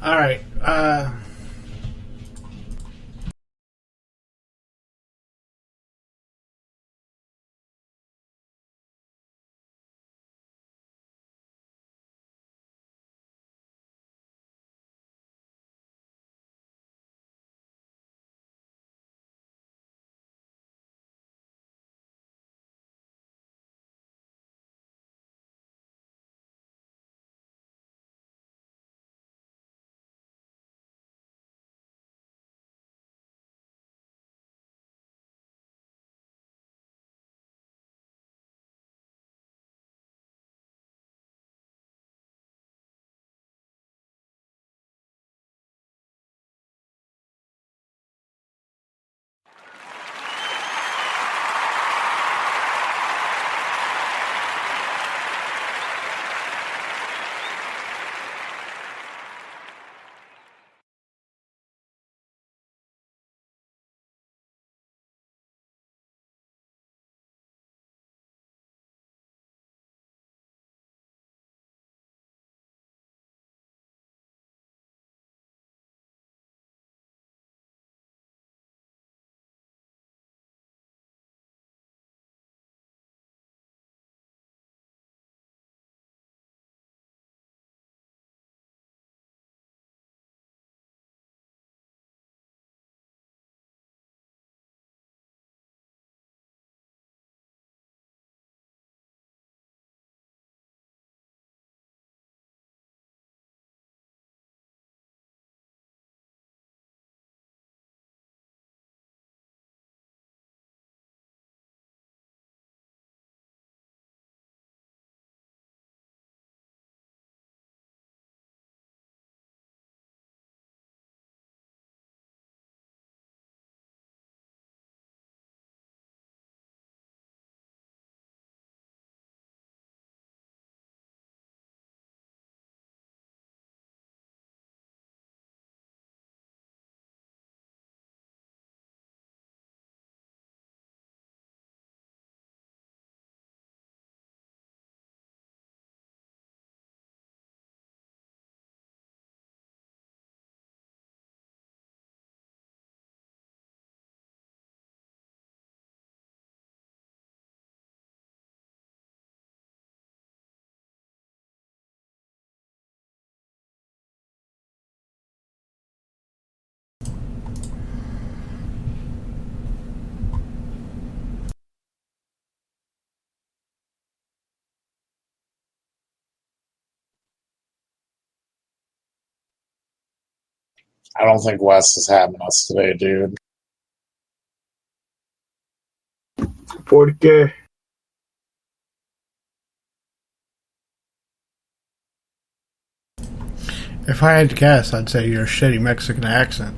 All right. I don't think Wes is having us today, dude. ¿Por qué? If I had to guess, I'd say your shitty Mexican accent.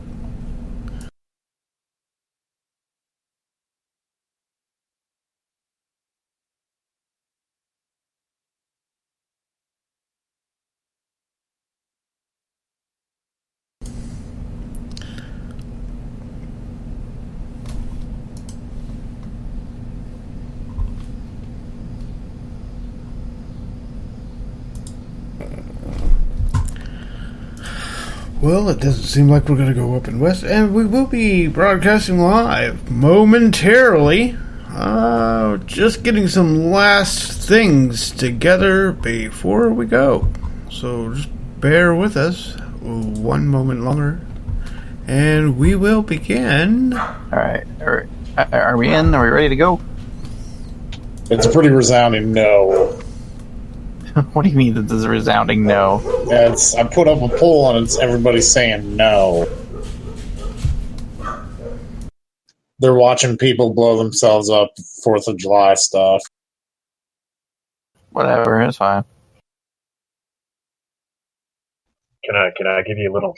Well, it doesn't seem like we're going to go up in West, and we will be broadcasting live momentarily. Just getting some last things together before we go. So just bear with us one moment longer, and we will begin. All right. Are we in? Are we ready to go? It's a pretty resounding no. What do you mean that this is a resounding no? I put up a poll and everybody's saying no. They're watching people blow themselves up 4th of July stuff. Whatever, it's fine. Can I give you a little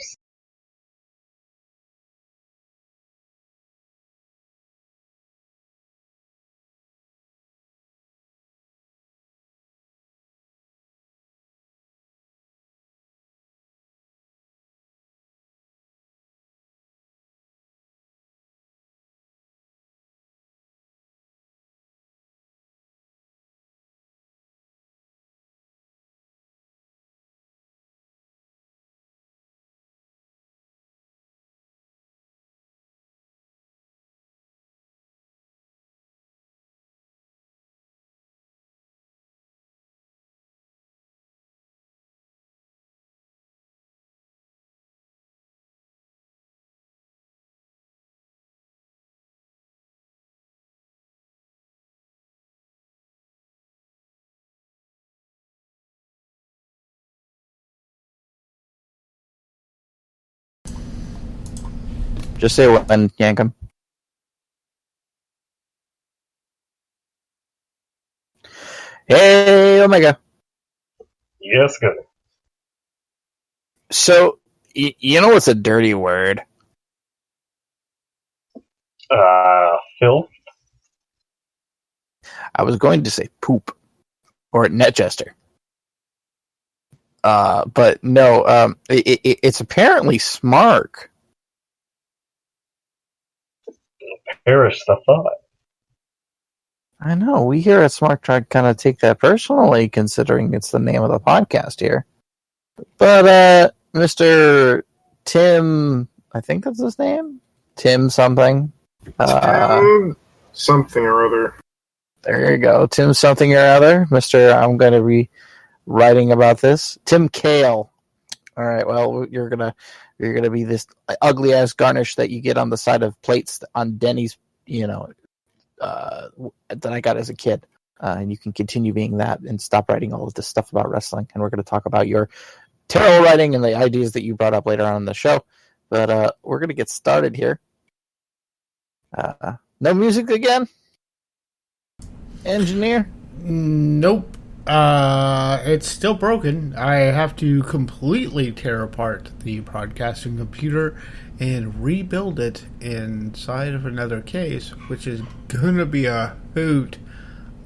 Just say when, Yankum. Hey, Omega. Yes, good. So, you know what's a dirty word? Phil? I was going to say poop or netjester. But no, it's apparently Smark. Perish the thought. I know, we here at Smark try to kind of take that personally, considering it's the name of the podcast here. But, Mr. Tim, I think that's his name? Tim something. Tim something or other. There you go. Tim something or other. Mr. I'm going to be writing about this. Tim Kale. All right, well, you're gonna be this ugly ass garnish that you get on the side of plates on Denny's, that I got as a kid. And you can continue being that and stop writing all of this stuff about wrestling. And we're going to talk about your terrible writing and the ideas that you brought up later on in the show. But we're going to get started here. No music again? Engineer? Nope. It's still broken. I have to completely tear apart the broadcasting computer and rebuild it inside of another case, which is gonna be a hoot.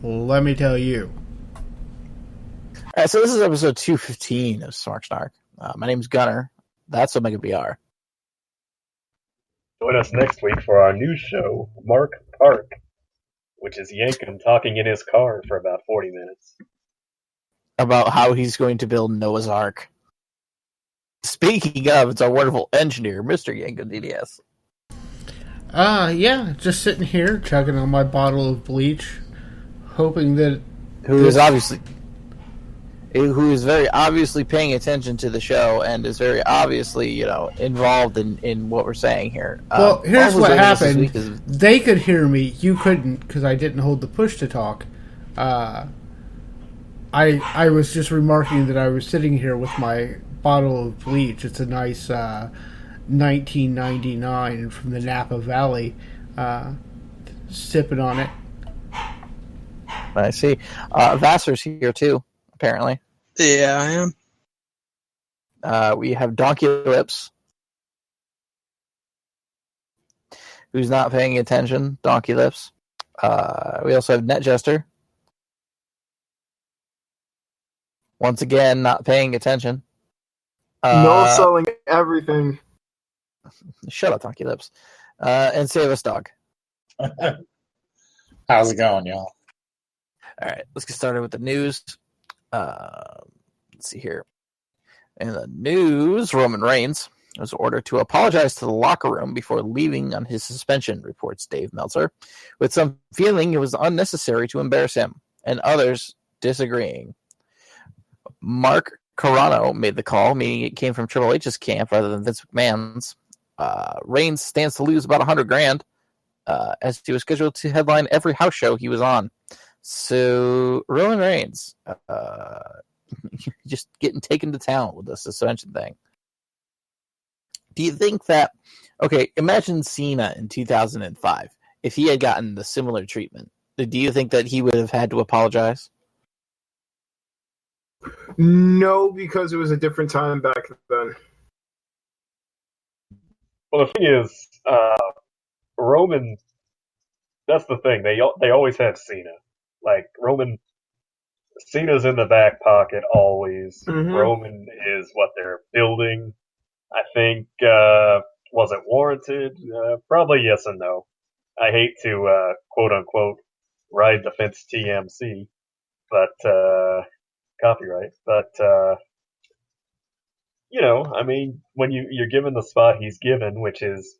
Let me tell you. All right, so this is episode 215 of Smark Snark. My name's Gunner. That's Omega BR. Join us next week for our new show, Mark Park, which is Yankum talking in his car for about 40 minutes. About how he's going to build Noah's Ark. Speaking of, it's our wonderful engineer, Mr. Yankum DDS. Yeah, just sitting here, chugging on my bottle of bleach, hoping that... Who is very obviously paying attention to the show and is very obviously, involved in what we're saying here. Well, here's what happened. Is... They could hear me. You couldn't, because I didn't hold the push to talk. I was just remarking that I was sitting here with my bottle of bleach. It's a nice 1999 from the Napa Valley. Sipping on it. I see. Vassar's here too, apparently. Yeah, I am. We have Donkey Lips, who's not paying attention. Donkey Lips. We also have Netjester. Once again, not paying attention. No selling everything. Shut up, Donkey Lips. And Save Us Dog. How's it going, y'all? All right, let's get started with the news. Let's see here. In the news, Roman Reigns was ordered to apologize to the locker room before leaving on his suspension, reports Dave Meltzer, with some feeling it was unnecessary to embarrass him, and others disagreeing. Mark Carrano made the call, meaning it came from Triple H's camp rather than Vince McMahon's. Reigns stands to lose about $100,000 as he was scheduled to headline every house show he was on. So Roman Reigns just getting taken to town with the suspension thing. Do you think that, okay, imagine Cena in 2005. If he had gotten the similar treatment, do you think that he would have had to apologize? No, because it was a different time back then. Well, the thing is, Roman, that's the thing. They always had Cena. Like, Cena's in the back pocket always. Mm-hmm. Roman is what they're building. I think, was it warranted? Probably yes and no. I hate to, quote unquote, ride the fence TMC, but, copyright. But, when you're given the spot he's given, which is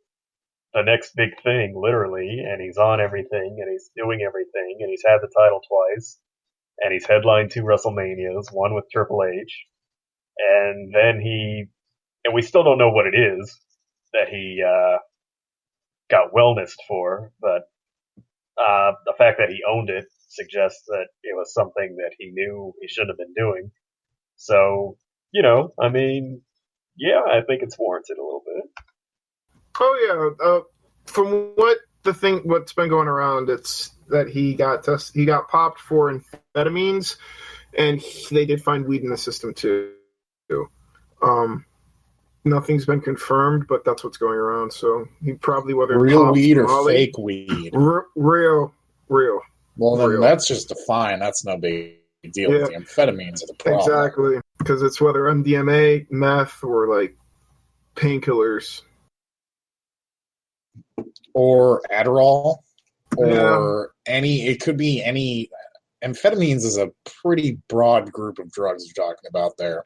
the next big thing, literally, and he's on everything, and he's doing everything, and he's had the title twice, and he's headlined 2 WrestleManias, one with Triple H, and then and we still don't know what it is that he got wellnessed for, but the fact that he owned it suggests that it was something that he knew he shouldn't have been doing. So, yeah, I think it's warranted a little bit. Oh yeah. From what's been going around, it's that he got popped for amphetamines, and they did find weed in the system too. Nothing's been confirmed, but that's what's going around. So he probably whether real weed or Molly, fake weed. Real. Well, then real. that's just fine. That's no big deal. Yeah. The amphetamines are the problem. Exactly, because it's whether MDMA, meth, or like painkillers, or Adderall, or any. It could be any. Amphetamines is a pretty broad group of drugs you're talking about there.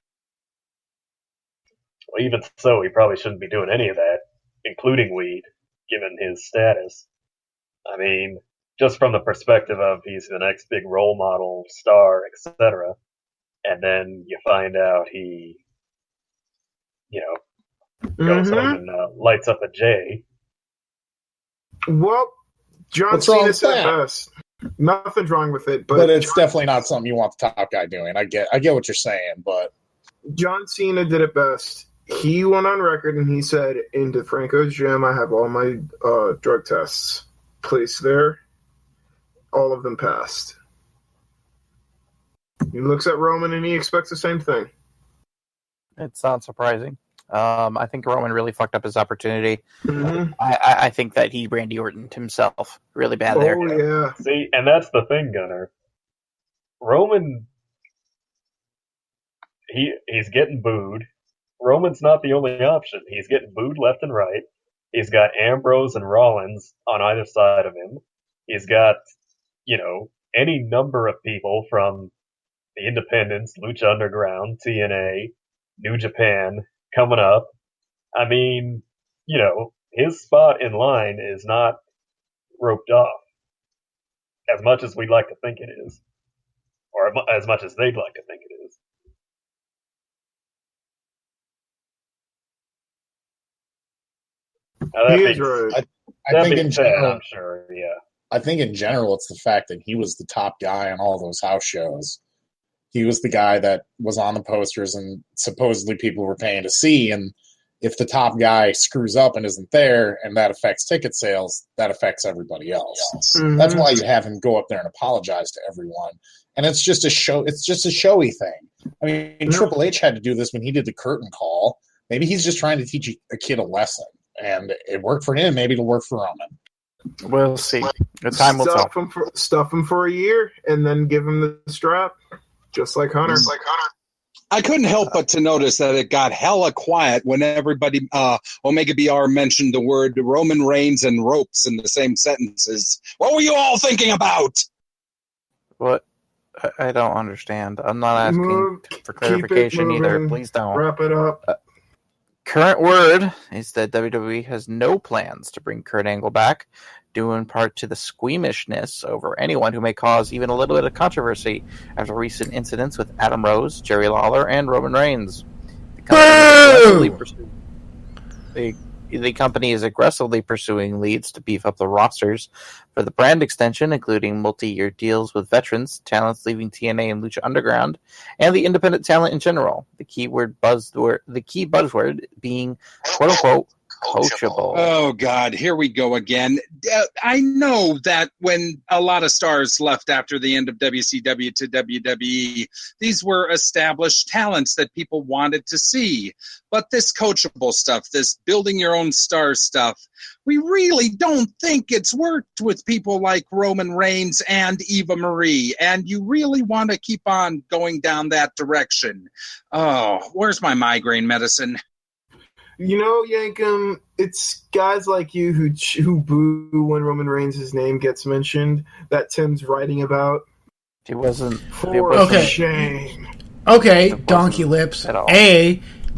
Well, even so, he probably shouldn't be doing any of that, including weed, given his status. I mean, just from the perspective of he's the next big role model, star, etc., and then you find out he, goes home and lights up a J. Well, John What's wrong Cena with said that? best. Nothing's wrong with it, But it's definitely not something you want the top guy doing. I get what you're saying, but John Cena did it best. He went on record and he said, "In DeFranco's gym, I have all my drug tests placed there. All of them passed." He looks at Roman and he expects the same thing. It's not surprising. I think Roman really fucked up his opportunity. Mm-hmm. I think that he Randy Ortoned himself really bad there. Oh, yeah. See, and that's the thing, Gunnar. Roman, he's getting booed. Roman's not the only option. He's getting booed left and right. He's got Ambrose and Rollins on either side of him. He's got, any number of people from the Independents, Lucha Underground, TNA, New Japan coming up. I mean, his spot in line is not roped off as much as we'd like to think it is, or as much as they'd like to think it is. He is right. I think in general, I'm sure, yeah. I think in general, it's the fact that he was the top guy on all those house shows. He was the guy that was on the posters and supposedly people were paying to see. And if the top guy screws up and isn't there, and that affects ticket sales, that affects everybody else. Mm-hmm. That's why you have him go up there and apologize to everyone. And it's just a show. It's just a showy thing. I mean, Triple H had to do this when he did the curtain call. Maybe he's just trying to teach a kid a lesson, and it worked for him. Maybe it'll work for Roman. We'll see. The time will tell. Stuff him for a year, and then give him the strap, just like Hunter. I couldn't help but to notice that it got hella quiet when everybody, Omega BR mentioned the word Roman Reigns and ropes in the same sentences. What were you all thinking about? What? I don't understand. I'm not asking for clarification either. Please don't. Wrap it up. Current word is that WWE has no plans to bring Kurt Angle back, due in part to the squeamishness over anyone who may cause even a little bit of controversy after recent incidents with Adam Rose, Jerry Lawler, and Roman Reigns. The company is aggressively pursuing leads to beef up the rosters for the brand extension, including multi-year deals with veterans, talents leaving TNA and Lucha Underground, and the independent talent in general. The key buzzword being "quote-unquote" coachable. Oh, God, here we go again. I know that when a lot of stars left after the end of WCW to WWE, these were established talents that people wanted to see. But this coachable stuff, this building your own star stuff, we really don't think it's worked with people like Roman Reigns and Eva Marie, and you really want to keep on going down that direction. Oh, where's my migraine medicine? Yankum, it's guys like you who boo when Roman Reigns' name gets mentioned that Tim's writing about. It wasn't. Okay. Shame. Okay, Donkey Lips. At all.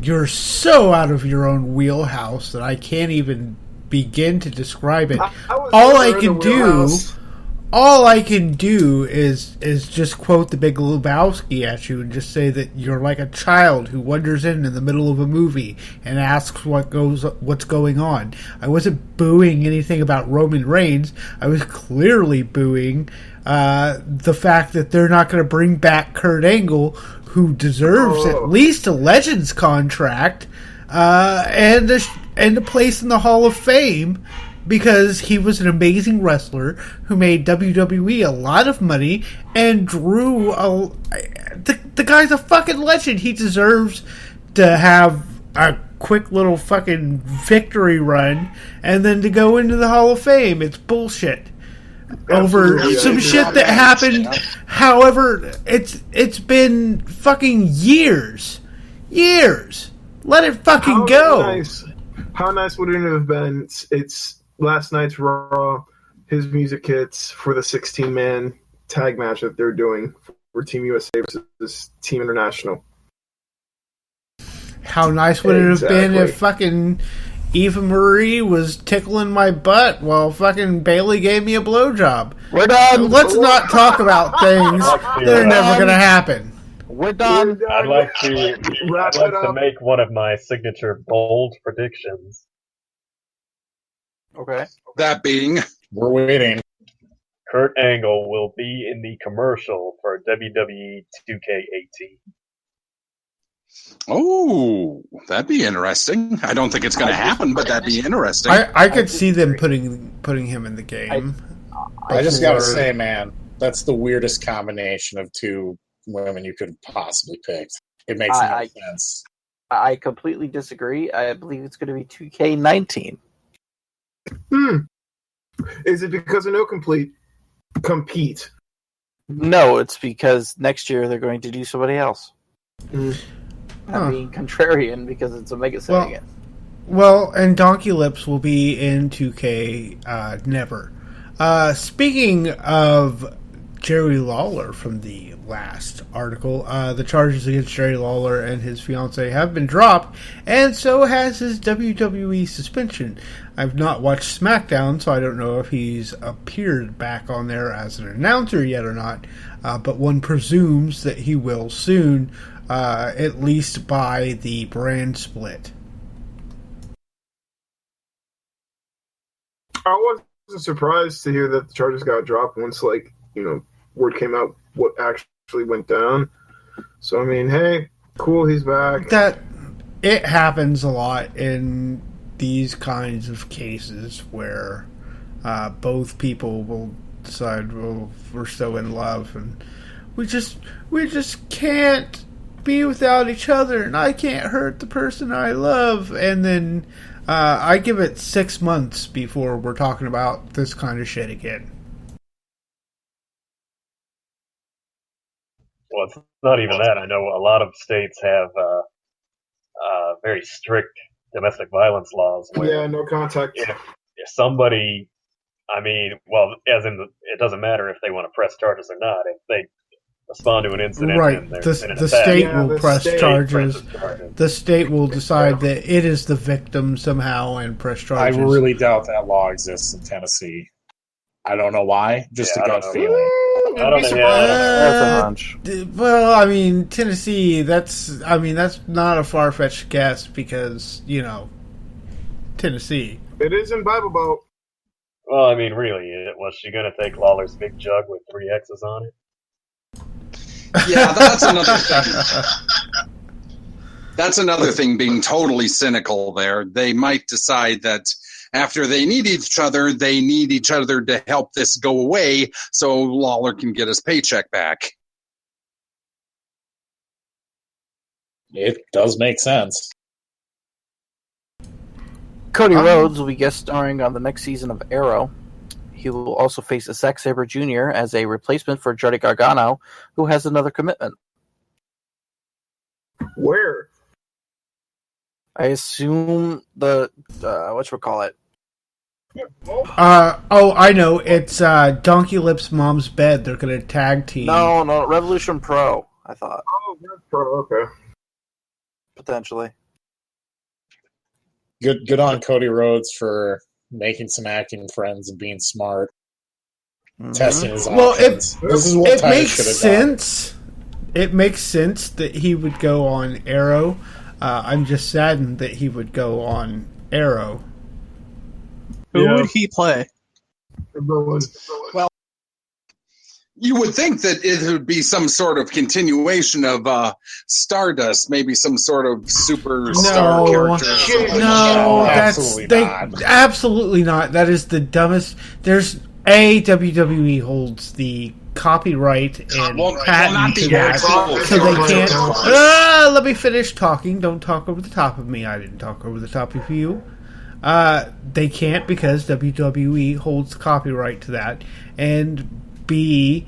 You're so out of your own wheelhouse that I can't even begin to describe it. All I can do is just quote the Big Lebowski at you and just say that you're like a child who wanders in the middle of a movie and asks what's going on. I wasn't booing anything about Roman Reigns. I was clearly booing the fact that they're not going to bring back Kurt Angle, who deserves at least a Legends contract, and and a place in the Hall of Fame because he was an amazing wrestler who made WWE a lot of money and drew the guy's a fucking legend. He deserves to have a quick little fucking victory run and then to go into the Hall of Fame. It's bullshit. Over some shit that happened. However, it's been fucking years. Let it fucking go. How nice would it have been? It's last night's Raw. His music hits for the 16-man tag match that they're doing for Team USA versus Team International. How nice would it have been if fucking Eva Marie was tickling my butt while fucking Bailey gave me a blowjob? We're done. Let's not talk about things that are never going to happen. We're done. I'd like to make one of my signature bold predictions. Okay. That being, We're waiting. Kurt Angle will be in the commercial for WWE 2K18. oh, that'd be interesting. I don't think it's going to happen, but that'd be interesting. I could see them putting him in the game. I just gotta say, man, that's the weirdest combination of two women you could have possibly picked. It makes no sense. I completely disagree. I believe it's going to be 2K19. Is it because of no compete? No, it's because next year they're going to do somebody else. I'm being contrarian because it's Omega Sagan. Well, and Donkey Lips will be in 2K never. Speaking of Jerry Lawler from the last article, the charges against Jerry Lawler and his fiancée have been dropped, and so has his WWE suspension. I've not watched SmackDown, so I don't know if he's appeared back on there as an announcer yet or not, but one presumes that he will soon, at least by the brand split. I wasn't surprised to hear that the charges got dropped once, word came out what actually went down. So, I mean, hey, cool, he's back. That it happens a lot in these kinds of cases where both people will decide, well, we're so in love and we just can't be without each other, and I can't hurt the person I love, and then I give it 6 months before we're talking about this kind of shit again. Well, it's not even that. I know a lot of states have very strict domestic violence laws. Where no contact. If somebody, it doesn't matter if they want to press charges or not. If they respond to an incident, right? And The state will press charges. The state will decide that it is the victim somehow and press charges. I really doubt that law exists in Tennessee. I don't know why. Just a gut feeling. That's a hunch. Well, I mean, Tennessee, that's not a far-fetched guess because, Tennessee. It is in Bible Belt. Well, I mean, really, was she going to take Lawler's big jug with 3 X's on it? Yeah, that's another thing. That's another thing being totally cynical there. They might decide that after they need each other to help this go away so Lawler can get his paycheck back. It does make sense. Cody Rhodes will be guest starring on the next season of Arrow. He will also face Zack Sabre Jr. as a replacement for Johnny Gargano, who has another commitment. Where? I assume the whatchamacallit. I know. It's Donkey Lips' mom's bed. They're going to tag team. No, Revolution Pro, I thought. Oh, Pro, okay. Potentially. Good on Cody Rhodes for making some acting friends and being smart. Mm-hmm. Testing his options. This is what it Titus makes should have sense. done. It makes sense that he would go on Arrow. I'm just saddened that he would go on Arrow. Who would he play? Well, You would think that it would be some sort of continuation of Stardust, maybe some sort of superstar character. or something. No, that's absolutely not. Absolutely not. That is the dumbest. There's WWE holds the copyright and patent not to the that, actual so they can't. character. Let me finish talking. Don't talk over the top of me. I didn't talk over the top of you. They can't because WWE holds copyright to that, and B,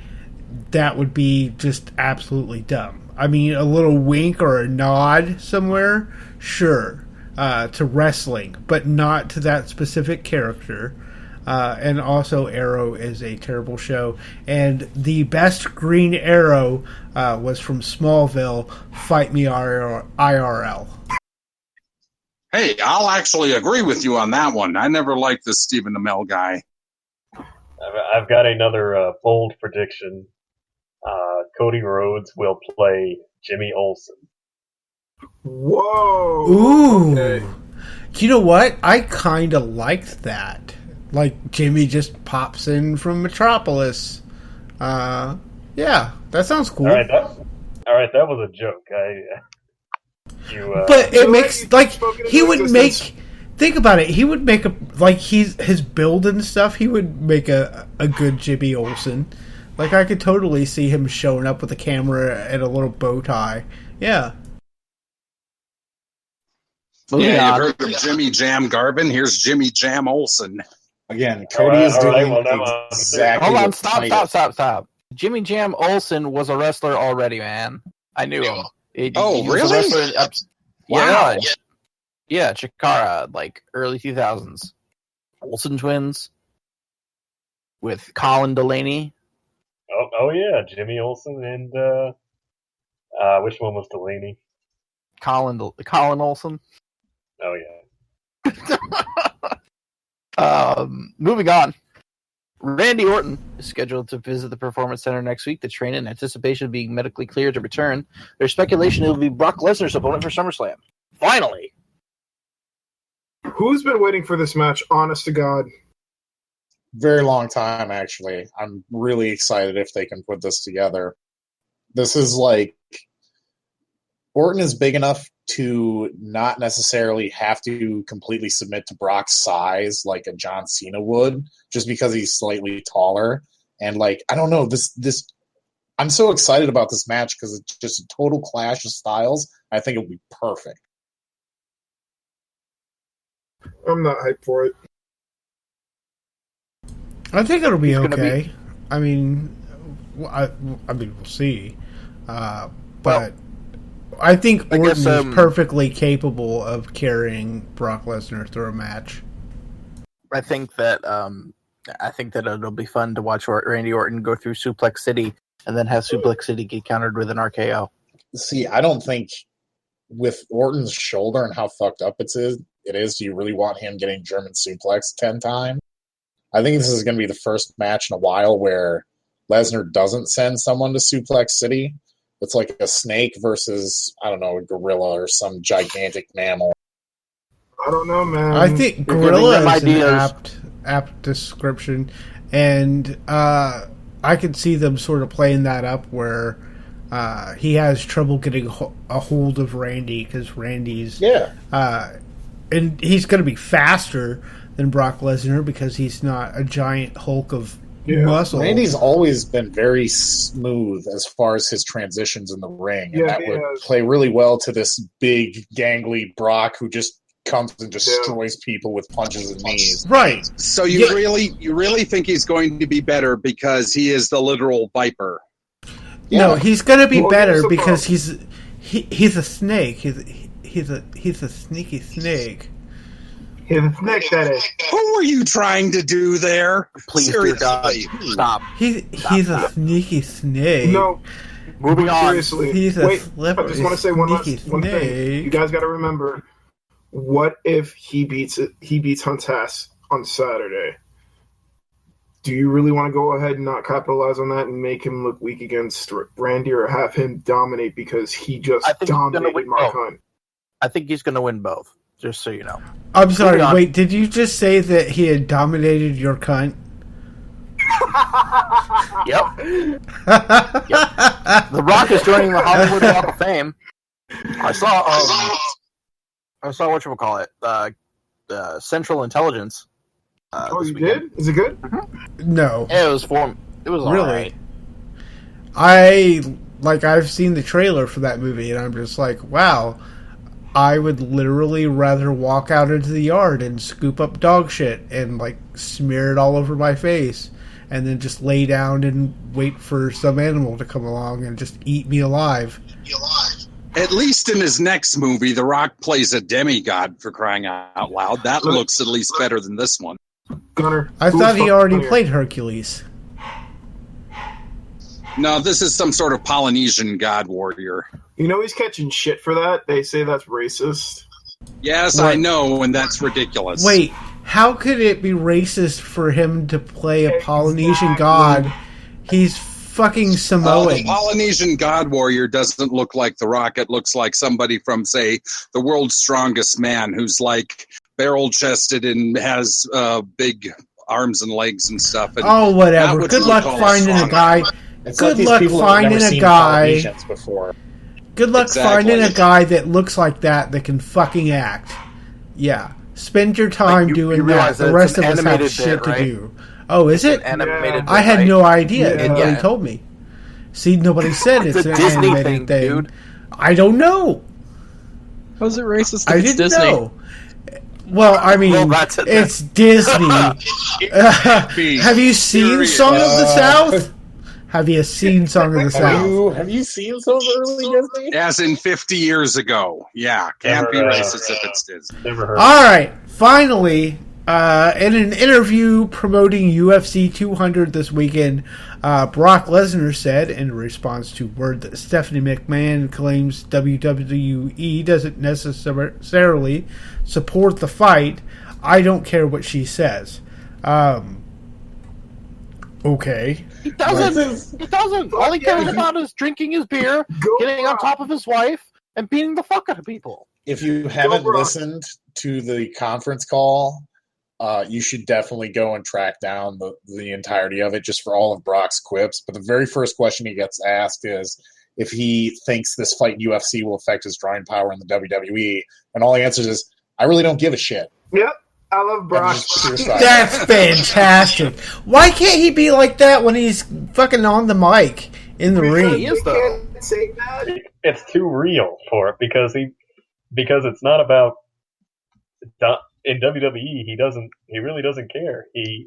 that would be just absolutely dumb. I mean, a little wink or a nod somewhere, sure, to wrestling, but not to that specific character. And also, Arrow is a terrible show. And the best Green Arrow was from Smallville, Fight Me IRL. Hey, I'll actually agree with you on that one. I never liked this Stephen Amell guy. I've got another bold prediction. Cody Rhodes will play Jimmy Olsen. Whoa! Ooh. Okay. You know what? I kind of liked that. Like, Jimmy just pops in from Metropolis. Yeah, that sounds cool. All right, that was a joke. But it makes, like, he would make... Think about it. He would make his build and stuff, he would make a good Jimmy Olsen. Like, I could totally see him showing up with a camera and a little bow tie. Yeah. You've heard of Jimmy Jam Garvin? Here's Jimmy Jam Olsen. Again, Cody is doing exactly. Hold on, stop. Jimmy Jam Olsen was a wrestler already, man. I knew him. He was really? a wrestler Wow. Yeah, Chikara, like early 2000s. Olsen twins with Colin Delaney. Oh yeah, Jimmy Olsen and which one was Delaney? Colin Olsen. Oh yeah. Moving on. Randy Orton is scheduled to visit the Performance Center next week to train in anticipation of being medically cleared to return. There's speculation it will be Brock Lesnar's opponent for SummerSlam. Finally! Who's been waiting for this match, honest to God? Very long time, actually. I'm really excited if they can put this together. This is like... Orton is big enough to not necessarily have to completely submit to Brock's size like a John Cena would, just because he's slightly taller. And, like, I don't know, this I'm so excited about this match because it's just a total clash of styles. I think it'll be perfect. I'm not hyped for it. I think it'll be okay. I mean, we'll see. But I think Orton is perfectly capable of carrying Brock Lesnar through a match. I think that it'll be fun to watch Randy Orton go through Suplex City and then have Suplex City get countered with an RKO. See, I don't think with Orton's shoulder and how fucked up it is, do you really want him getting German suplex 10 times? I think this is going to be the first match in a while where Lesnar doesn't send someone to Suplex City. It's like a snake versus, I don't know, a gorilla or some gigantic mammal. I don't know, man. I think gorilla is an apt description, and I could see them sort of playing that up where he has trouble getting a hold of Randy because Randy's... Yeah. And he's going to be faster than Brock Lesnar because he's not a giant hulk of muscle. Randy's always been very smooth as far as his transitions in the ring, and that would play really well to this big, gangly Brock who just comes and destroys people with punches and knees. Right. So you really think he's going to be better because he is the literal Viper? Yeah. No, he's going to be better because he's a snake. He's a sneaky snake. He's a snake, that is. Who were you trying to do there? Please, dear God, stop. He's a sneaky snake. No. Moving on. Seriously. I just want to say one thing. You guys got to remember, what if he beats Hunt's ass on Saturday? Do you really want to go ahead and not capitalize on that and make him look weak against Randy, or have him dominate because he just dominated Mark Hunt? I think he's going to win both, just so you know. I'm sorry, wait, did you just say that he had dominated your cunt? Yep. The Rock is joining the Hollywood Walk of Fame. I saw whatchamacallit, Central Intelligence. You did? Is it good? No. It was Really? alright. I've seen the trailer for that movie, and I'm just like, wow, I would literally rather walk out into the yard and scoop up dog shit and, smear it all over my face, and then just lay down and wait for some animal to come along and just eat me alive. At least in his next movie, The Rock plays a demigod, for crying out loud. That looks at least better than this one. Gunner. I thought he already played Hercules. No, this is some sort of Polynesian god warrior. You know he's catching shit for that? They say that's racist. Yes, What? I know, and that's ridiculous. Wait, how could it be racist for him to play a Polynesian god? He's fucking The Samoan. Polynesian god warrior doesn't look like The Rock. It looks like somebody from, say, The World's Strongest Man, who's barrel-chested and has big arms and legs and stuff. And Oh, not whatever. what Good you luck would call finding a strong. guy. It's Good like these luck people have finding never a seen guy. Polynesians before. Good luck Exactly. finding a guy that looks like that can fucking act. Yeah. Spend your time you doing that. realize The that rest it's of an us have animated shit bit, to right? do. Oh, is it? Animated. Yeah. I had right? no idea Yeah. until he told me. See, nobody said It's it's a an Disney animated thing, dude. I don't know How's it racist if I it's didn't Disney? know. Well, I mean, Well, that's it then. it's Disney. Have you seen Period. Song of the South? Have you seen Song of the South? Have you seen some of the early Disney? As in 50 years ago. Yeah, can't be Never, racist if it's Disney. Never heard. All right, finally, in an interview promoting UFC 200 this weekend, Brock Lesnar said, in response to word that Stephanie McMahon claims WWE doesn't necessarily support the fight, I don't care what she says. Okay. He doesn't. He doesn't. All he cares about is drinking his beer, Go getting on Brock. top of his wife, and beating the fuck out of people. If you haven't Brock. listened to the conference call, you should definitely go and track down the entirety of it just for all of Brock's quips. But the very first question he gets asked is if he thinks this fight in UFC will affect his drawing power in the WWE. And all he answers is, I really don't give a shit. Yep. I love Brock. That's just pure side. That's fantastic. Why can't he be like that when he's fucking on the mic in the He ring? is, though. Can't say that. It's too real for it because it's not about in WWE. He really doesn't care. He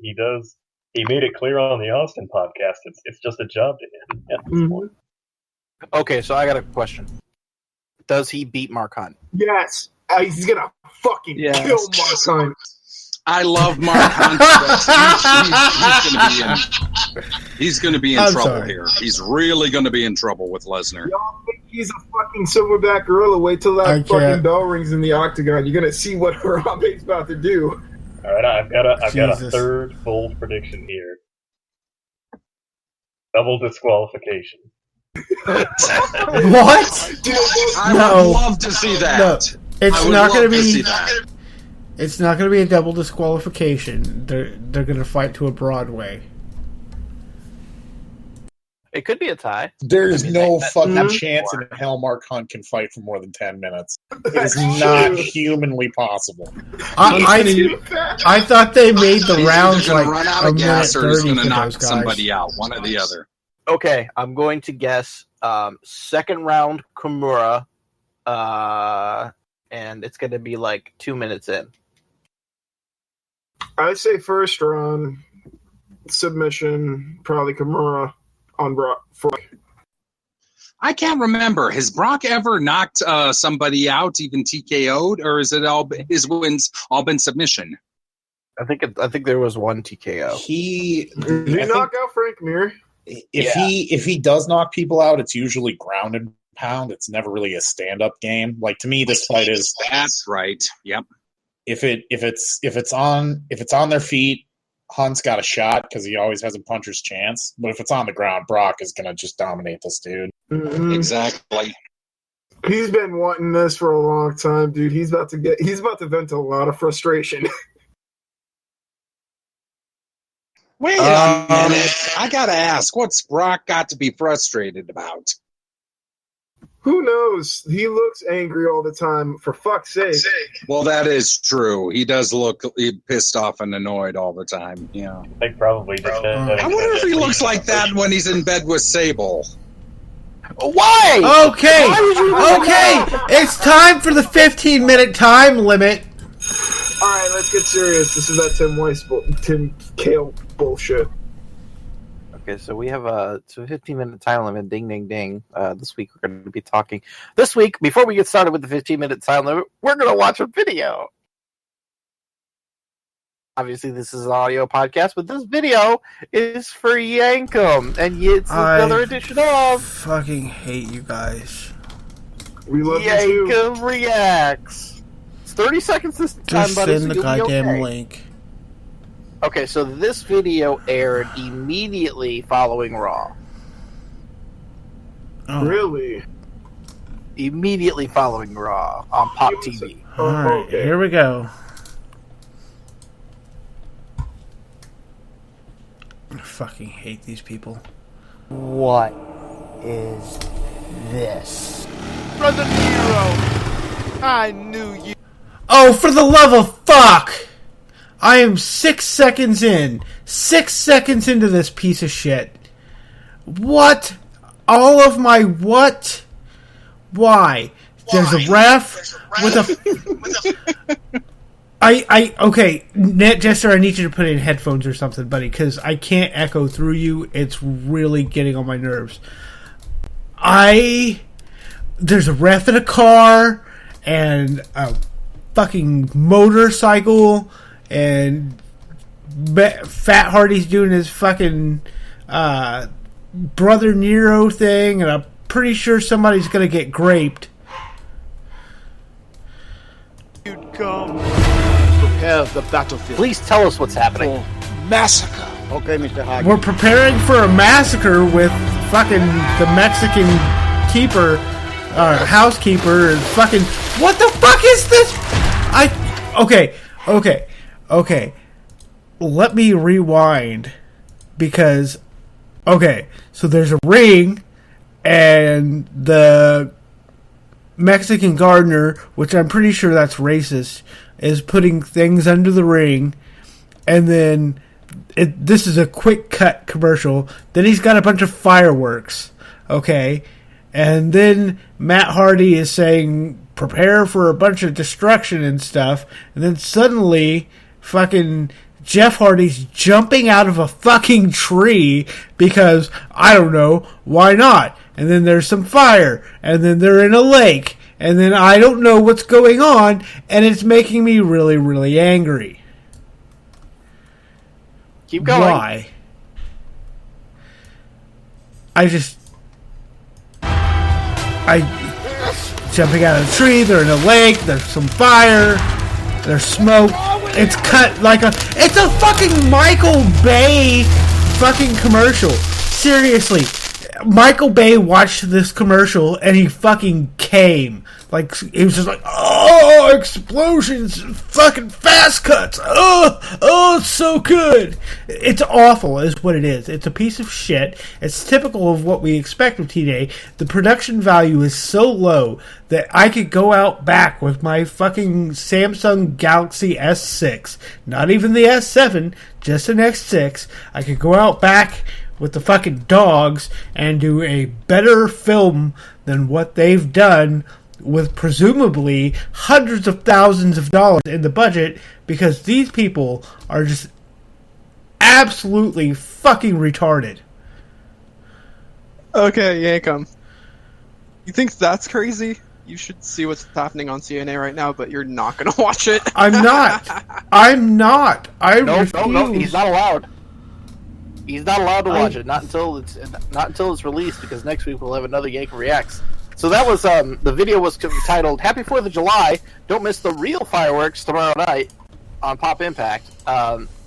made it clear on the Austin podcast. It's just a job to him at this point. Okay, so I got a question. Does he beat Mark Hunt? Yes. He's gonna fucking Yes. kill Mark Hunt. I love Mark Hunt. He's going to be in I'm trouble sorry. here. He's really going to be in trouble with Lesnar. Y'all think he's a fucking silverback gorilla? Wait till I that can't. fucking bell rings in the octagon. You're gonna see what Harambe's about to do. All right, I've got a Jesus. third bold prediction here. Double disqualification. What? Dude, I No. would love to see that. No. It's I would not going love to see be. that. It's not going to be a double disqualification. They're going to fight to a Broadway. It could be a tie. There's no fucking Mhm. chance in hell Mark Hunt can fight for more than 10 minutes. That's It's not true. humanly possible. I thought they made the He's rounds either like going to run out a of minute gas or he's 30 going for to knock those guys. somebody out. One or the other. Okay, I'm going to guess second round Kimura, and it's going to be like 2 minutes in. I say first round submission, probably Kimura on Brock. I can't remember. Has Brock ever knocked somebody out, even TKO'd, or is it all his wins all been submission? I think there was one TKO. Did I you think knock out Frank Mir? if he does knock people out, it's usually ground and pound. It's never really a stand up game. Like to me, this fight is That's right. Yep. if it's on their feet, Hunt's got a shot because he always has a puncher's chance. But if it's on the ground, Brock is gonna just dominate this dude. Mhm. Exactly. He's been wanting this for a long time, dude. He's about to vent a lot of frustration. Wait a minute. I gotta ask, what's Brock got to be frustrated about? Who knows? He looks angry all the time, for fuck's sake. Well, that is true. He does look pissed off and annoyed all the time. Yeah. I think probably just. I wonder if he looks like that when he's in bed with Sable. Why? Okay, it's time for the 15-minute time limit. All right, let's get serious. This is that Tim Kale bullshit. Okay, so we have a 15-minute time limit. Ding, ding, ding. This week we're going to be talking. This week, before we get started with the 15-minute time limit, we're going to watch a video. Obviously, this is an audio podcast, but this video is for Yankum, and it's another edition of fucking hate you guys. We love you too. Yankum Reacts. It's 30 seconds this time, Just buddy. send the goddamn link. Okay, so this video aired immediately following Raw. Oh. Really? Immediately following Raw on Pop TV. Alright, okay. Here we go. I fucking hate these people. What is this? Brother Nero, I knew you. Oh, for the love of fuck! I am 6 seconds in. 6 seconds into this piece of shit. What? All of my what? Why? There's a ref with a... Okay, Net Jester, I need you to put in headphones or something, buddy, because I can't echo through you. It's really getting on my nerves. There's a ref in a car, and a fucking motorcycle, and Fat Hardy's doing his fucking Brother Nero thing, and I'm pretty sure somebody's gonna get graped. You'd come. Prepare the battlefield. Please tell us what's happening. For massacre. Okay, Mr. Hodge. We're preparing for a massacre with fucking the Mexican keeper, housekeeper, and fucking... What the fuck is this? Okay. Let me rewind. Because... Okay, so there's a ring, and the Mexican gardener, which I'm pretty sure that's racist, is putting things under the ring, and then this is a quick cut commercial. Then he's got a bunch of fireworks, okay, and then Matt Hardy is saying prepare for a bunch of destruction and stuff, and then suddenly fucking Jeff Hardy's jumping out of a fucking tree because, I don't know, why not? And then there's some fire, and then they're in a lake, and then I don't know what's going on, and it's making me really, really angry. Keep going. Why? Jumping out of a tree, they're in a lake, there's some fire, there's smoke. It's cut like it's a fucking Michael Bay fucking commercial. Seriously. Michael Bay watched this commercial and he fucking came. Like, he was just like, oh, explosions, fucking fast cuts. Oh, it's so good. It's awful is what it is. It's a piece of shit. It's typical of what we expect of TNA. The production value is so low that I could go out back with my fucking Samsung Galaxy S6. Not even the S7, just an S6. I could go out back with the fucking dogs and do a better film than what they've done with presumably hundreds of thousands of dollars in the budget, because these people are just absolutely fucking retarded. Okay, Yankum. You think that's crazy? You should see what's happening on CNA right now, but you're not going to watch it. I'm not. I refuse. No, he's not allowed. He's not allowed to watch it. Not until it's released, because next week we'll have another Yankum Reacts. So that was the video was titled "Happy 4th of July." Don't miss the real fireworks tomorrow night on Pop Impact.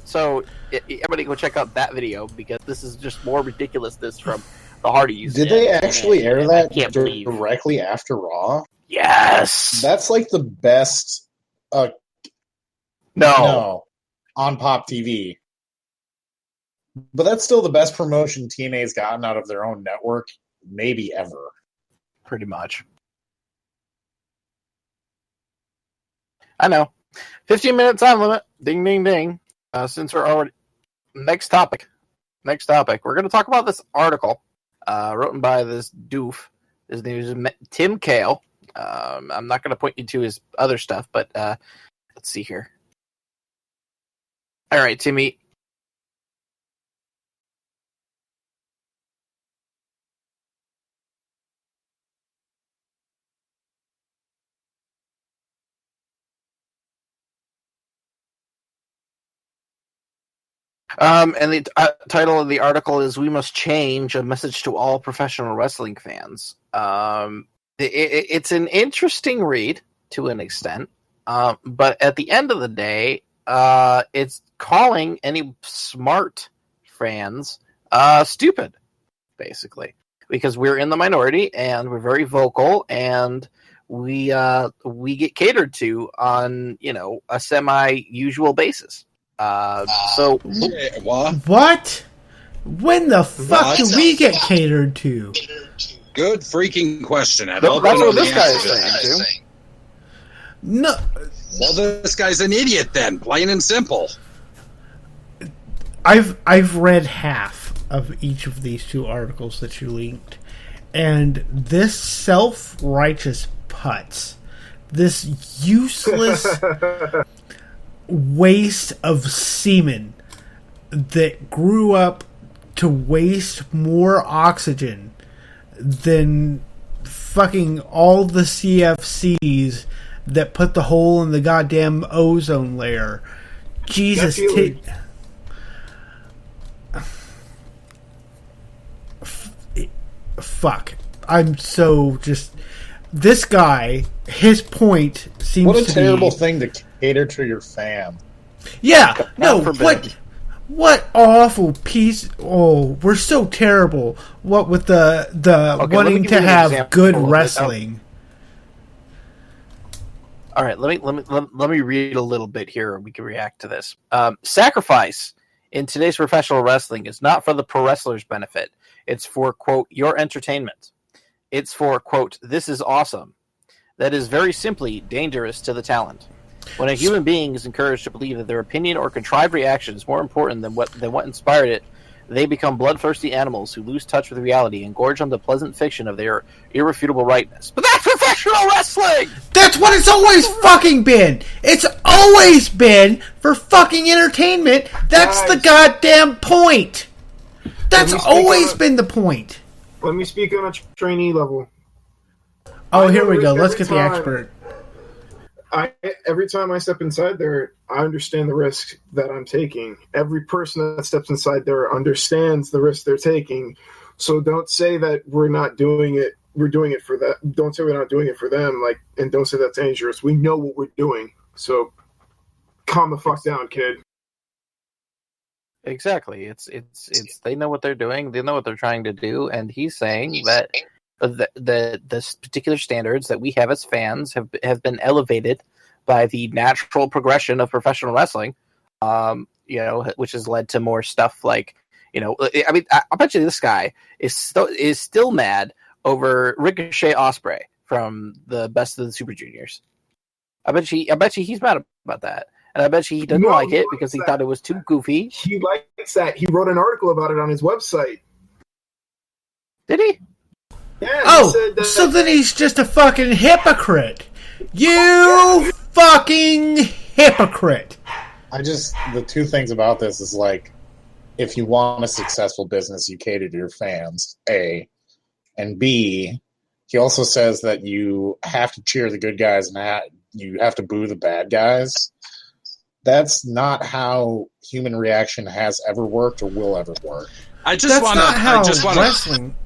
So everybody go check out that video, because this is just more ridiculousness from the Hardys. Did they actually air that believe. directly after Raw? Yes. That's like the best. No. No, on Pop TV. But that's still the best promotion TNA's gotten out of their own network, maybe ever. Pretty much. I know. 15-minute time limit. Ding, ding, ding. Since we're already... Next topic. We're going to talk about this article written by this doof. His name is Tim Kale. I'm not going to point you to his other stuff, but let's see here. All right, Timmy. And the title of the article is "We Must Change: A Message to All Professional Wrestling Fans." It's an interesting read to an extent, but at the end of the day, it's calling any smart fans stupid, basically, because we're in the minority and we're very vocal and we get catered to on a semi-usual basis. So what? When the fuck do we get catered to? Good freaking question. That's what this guy is saying. No. Well, this guy's an idiot then, plain and simple. I've read half of each of these two articles that you linked, and this self-righteous putz, this useless waste of semen that grew up to waste more oxygen than fucking all the CFCs that put the hole in the goddamn ozone layer. Jesus. Fuck. I'm so just... This guy, his point seems to be... What a terrible thing to cater to your fan. Yeah, no, what awful piece... Oh, we're so terrible. What with the wanting to have good wrestling. All right, let me read a little bit here and we can react to this. Sacrifice in today's professional wrestling is not for the pro wrestler's benefit. It's for, quote, your entertainment. It's for, quote, this is awesome. That is very simply dangerous to the talent. When a human being is encouraged to believe that their opinion or contrived reaction is more important than what inspired it, they become bloodthirsty animals who lose touch with reality and gorge on the pleasant fiction of their irrefutable rightness. But that's professional wrestling! That's what it's always fucking been! It's always been for fucking entertainment! That's the goddamn point! That's always been the point! Let me speak on a trainee level. Oh, here we go. Let's get the expert. Every time I step inside there, I understand the risk that I'm taking. Every person that steps inside there understands the risk they're taking. So don't say that we're not doing it. We're doing it for that. Don't say we're not doing it for them. And don't say that's dangerous. We know what we're doing. So calm the fuck down, kid. Exactly. It's they know what they're doing. They know what they're trying to do, and he's saying that the particular standards that we have as fans have been elevated by the natural progression of professional wrestling, which has led to more stuff like, I mean, I bet you this guy is still mad over Ricochet Ospreay from the Best of the Super Juniors. I bet you he's mad about that. And I bet you he doesn't like it because he thought it was too goofy. He likes that. He wrote an article about it on his website. Did he? Yeah, so then he's just a fucking hypocrite. You fucking hypocrite. The two things about this is if you want a successful business, you cater to your fans, A. And B, he also says that you have to cheer the good guys and you have to boo the bad guys. That's not how human reaction has ever worked or will ever work. Wrestling.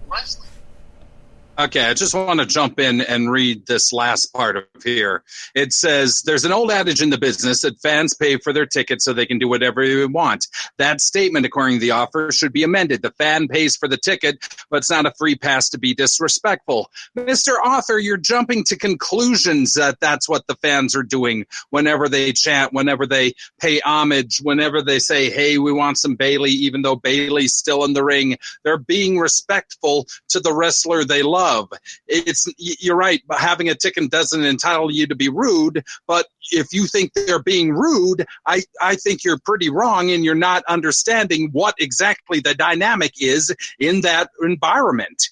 Okay, I just want to jump in and read this last part of here. It says, there's an old adage in the business that fans pay for their tickets so they can do whatever they want. That statement, according to the offer, should be amended. The fan pays for the ticket, but it's not a free pass to be disrespectful. Mr. Author, you're jumping to conclusions that that's what the fans are doing whenever they chant, whenever they pay homage, whenever they say, hey, we want some Bayley, even though Bayley's still in the ring. They're being respectful to the wrestler they love. You're right, having a ticket doesn't entitle you to be rude, but if you think they're being rude, I think you're pretty wrong, and you're not understanding what exactly the dynamic is in that environment.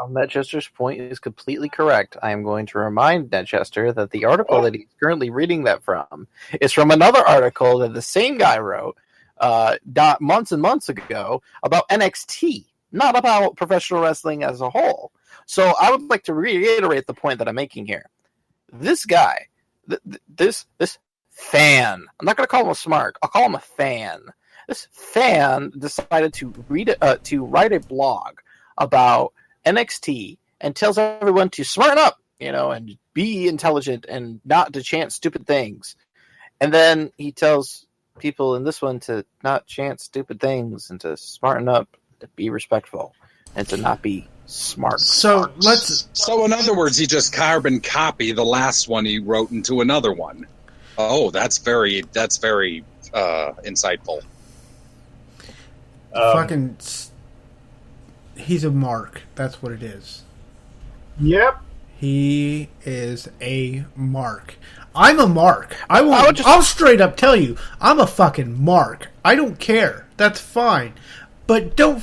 Netchester's point is completely correct. I am going to remind Netchester that the article that he's currently reading that from is from another article that the same guy wrote months and months ago about NXT, not about professional wrestling as a whole. So I would like to reiterate the point that I'm making here. This guy, this fan, I'm not going to call him a smark, I'll call him a fan. This fan decided to write a blog about NXT and tells everyone to smarten up, and be intelligent and not to chant stupid things. And then he tells people in this one to not chant stupid things and to smarten up, to be respectful, and to not be smart. So in other words, he just carbon copy the last one he wrote into another one. Oh, that's very insightful. He's a mark. That's what it is. Yep. He is a mark. I'm a mark. I'll straight up tell you, I'm a fucking mark. I don't care. That's fine. But don't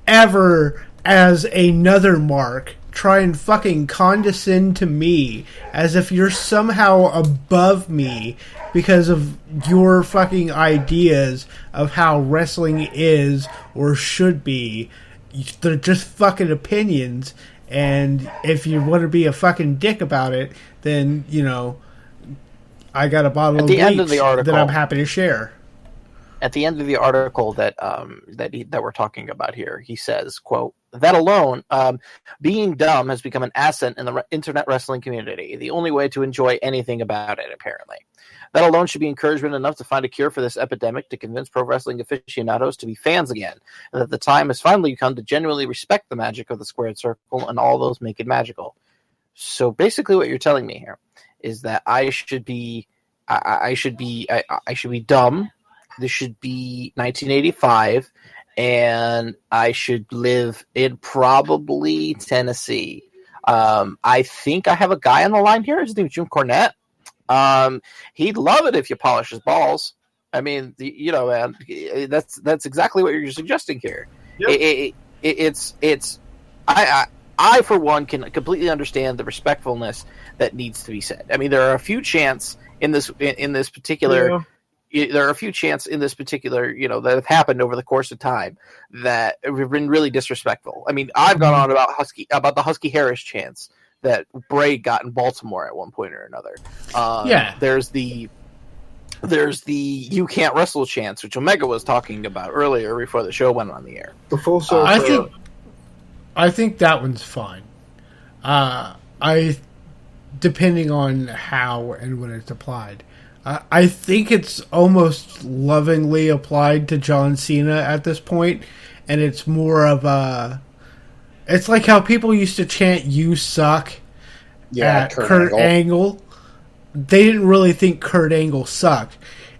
ever, as another mark, try and fucking condescend to me as if you're somehow above me because of your fucking ideas of how wrestling is or should be. They're just fucking opinions, and if you want to be a fucking dick about it, then, I got a bottle of bleach that I'm happy to share. At the end of the article that we're talking about here, he says, quote, that alone, being dumb has become an asset in the internet wrestling community. The only way to enjoy anything about it, apparently. That alone should be encouragement enough to find a cure for this epidemic, to convince pro wrestling aficionados to be fans again, and that the time has finally come to genuinely respect the magic of the squared circle and all those make it magical. So basically what you're telling me here is that I should be dumb. This should be 1985, and I should live in probably Tennessee. I think I have a guy on the line here. His name is Jim Cornette. He'd love it if you polish his balls. I mean, man, that's exactly what you're suggesting here. Yep. I for one can completely understand the respectfulness that needs to be said. I mean, there are a few chants in this particular. Yeah. There are a few chants in this particular, that have happened over the course of time that have been really disrespectful. I mean, I've gone on about the Husky Harris chants that Bray got in Baltimore at one point or another. There's the you can't wrestle chants, which Omega was talking about earlier before the show went on the air. The full circle. I think that one's fine. Depending on how and when it's applied. I think it's almost lovingly applied to John Cena at this point, and it's more of a... It's like how people used to chant, "You suck," at Kurt Angle. They didn't really think Kurt Angle sucked.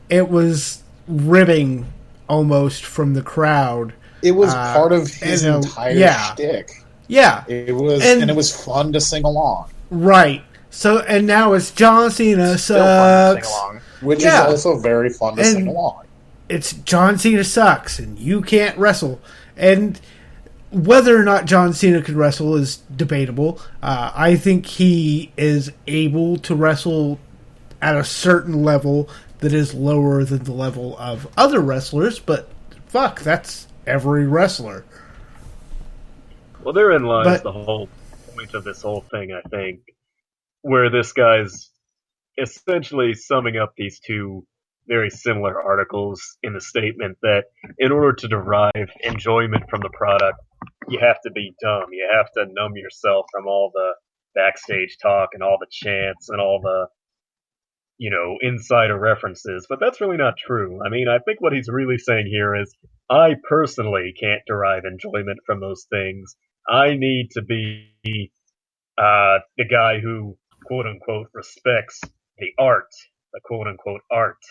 It was ribbing almost from the crowd. It was part of his entire shtick. Yeah. It was fun to sing along. Right. So, and now it's John Cena sucks. Which is also very fun to sing along. It's John Cena sucks, and you can't wrestle. And whether or not John Cena can wrestle is debatable. I think he is able to wrestle at a certain level that is lower than the level of other wrestlers, but fuck, that's every wrestler. Well, therein lies the whole point of this whole thing, I think, where this guy's essentially summing up these two very similar articles in the statement that in order to derive enjoyment from the product, you have to be dumb. You have to numb yourself from all the backstage talk and all the chants and all the, insider references. But that's really not true. I mean, I think what he's really saying here is, I personally can't derive enjoyment from those things. I need to be the guy who, quote unquote, respects the art, the quote unquote art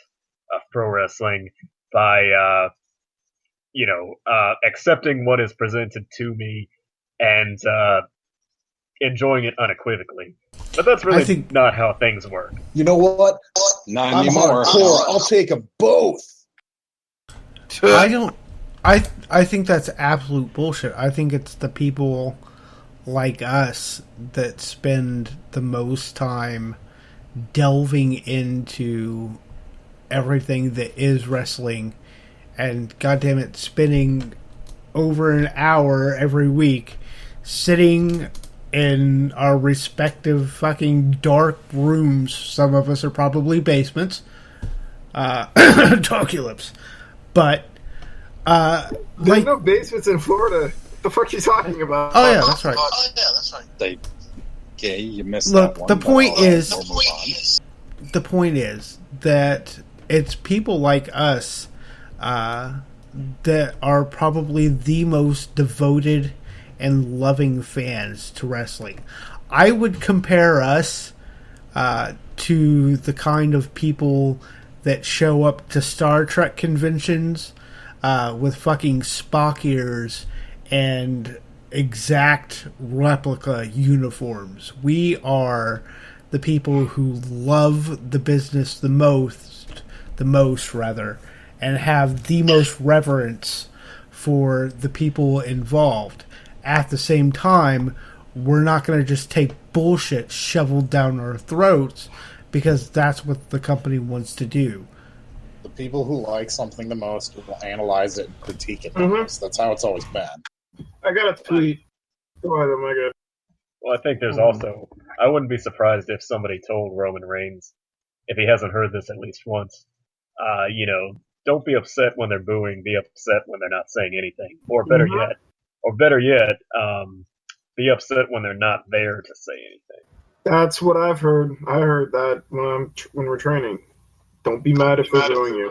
of pro wrestling by, accepting what is presented to me and enjoying it unequivocally. But that's really not how things work. You know what? Not I'm anymore. hardcore. I'll take them both. I think that's absolute bullshit. I think it's the people like us that spend the most time delving into everything that is wrestling, and goddamn it, spending over an hour every week sitting in our respective fucking dark rooms. Some of us are probably basements. Talk your lips. But there's no basements in Florida. The fuck are you talking about? Oh yeah, that's right. Okay, you missed Look, that one. the point is that it's people like us that are probably the most devoted and loving fans to wrestling. I would compare us to the kind of people that show up to Star Trek conventions with fucking Spock ears and exact replica uniforms. We are the people who love the business the most, and have the most reverence for the people involved. At the same time, we're not going to just take bullshit shoveled down our throats because that's what the company wants to do. The people who like something the most will analyze it and critique it the most. That's how it's always been. I got a tweet. Go ahead, oh my god. Well, I think there's also... I wouldn't be surprised if somebody told Roman Reigns, if he hasn't heard this at least once, don't be upset when they're booing, be upset when they're not saying anything. Or better yet, be upset when they're not there to say anything. That's what I've heard. I heard that when we're training. Don't be mad if they're doing you.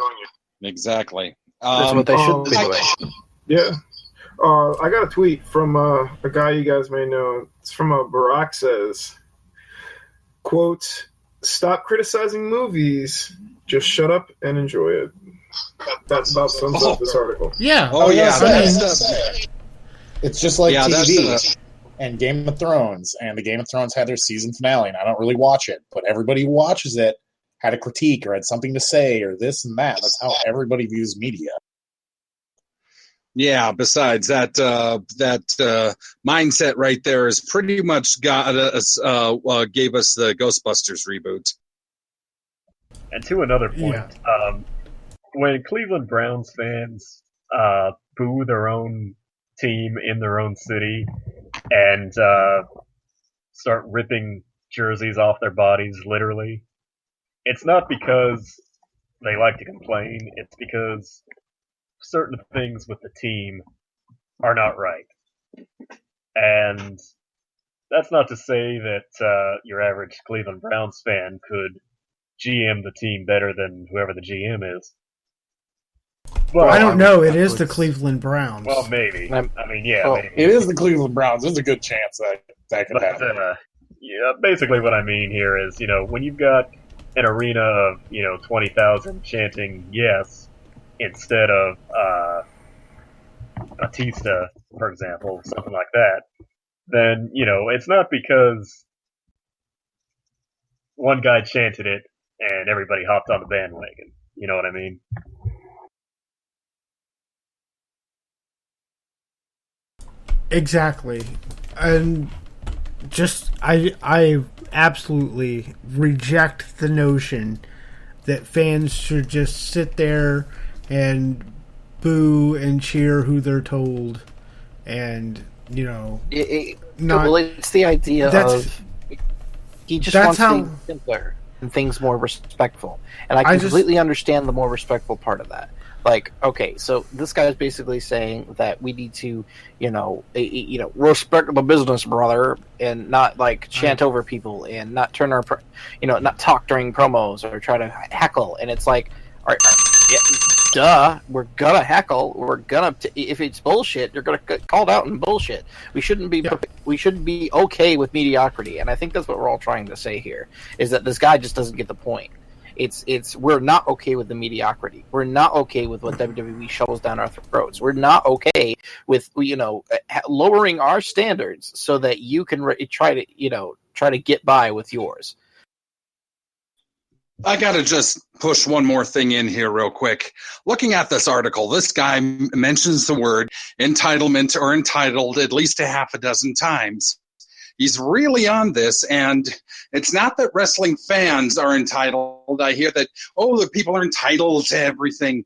Exactly. That's what they should be doing. Yeah. I got a tweet from a guy you guys may know. It's from Barack says, quote, "Stop criticizing movies. Just shut up and enjoy it." That about sums up this article. Yeah. Oh, yeah. It's just like TV and Game of Thrones. And the Game of Thrones had their season finale, and I don't really watch it. But everybody who watches it had a critique or had something to say or this and that. That's how everybody views media. Yeah, besides that mindset right there is pretty much got us, gave us the Ghostbusters reboot. And to another point, when Cleveland Browns fans boo their own team in their own city and start ripping jerseys off their bodies, literally, it's not because they like to complain. It's because certain things with the team are not right. And that's not to say that your average Cleveland Browns fan could GM the team better than whoever the GM is. Well, I don't know. It is the Cleveland Browns. Well, maybe. Maybe. It is the Cleveland Browns. There's a good chance that could happen. Basically what I mean here is, when you've got an arena of, 20,000 chanting yes instead of Batista, for example, something like that, then, it's not because one guy chanted it and everybody hopped on the bandwagon. You know what I mean? Exactly. And just, I absolutely reject the notion that fans should just sit there and boo and cheer who they're told, and well, it's the idea of he just wants things simpler and things more respectful, and I completely understand the more respectful part of that. Like, okay, so this guy is basically saying that we need to, respect the business, brother, and not like chant over people and not turn our, not talk during promos or try to heckle. And it's like, duh, we're gonna heckle. We're gonna if it's bullshit, you're gonna get called out in bullshit. We shouldn't be okay with mediocrity. And I think that's what we're all trying to say here is that this guy just doesn't get the point. It's we're not okay with the mediocrity. We're not okay with what WWE shovels down our throats. We're not okay with lowering our standards so that you can try to get by with yours. I got to just push one more thing in here real quick. Looking at this article, this guy mentions the word entitlement or entitled at least a half a dozen times. He's really on this, and it's not that wrestling fans are entitled. I hear that, the people are entitled to everything.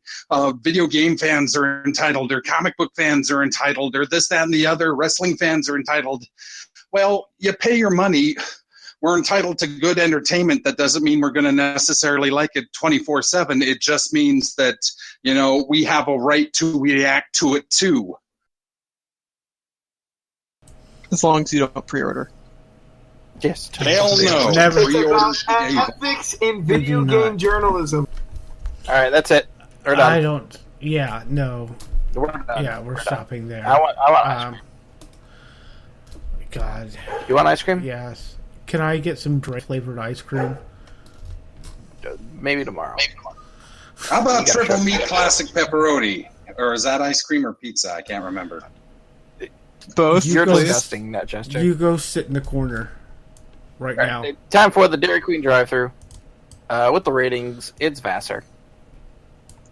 Video game fans are entitled, or comic book fans are entitled, or this, that, and the other. Wrestling fans are entitled. Well, you pay your money. We're entitled to good entertainment. That doesn't mean we're going to necessarily like it 24/7. It just means that, we have a right to react to it too. As long as you don't pre-order. Yes. Hell no. Never. It's about ethics in video game journalism. All right, that's it. We're done. I don't. Yeah, no. We're done. Yeah, we're stopping there. I want ice cream. God. You want ice cream? Yes. Can I get some dry flavored ice cream? Maybe tomorrow. How about triple meat classic pepperoni? Or is that ice cream or pizza? I can't remember. Both. You're go- disgusting, that gesture. You go sit in the corner right now. Time for the Dairy Queen drive-thru. With the ratings, it's Vassar.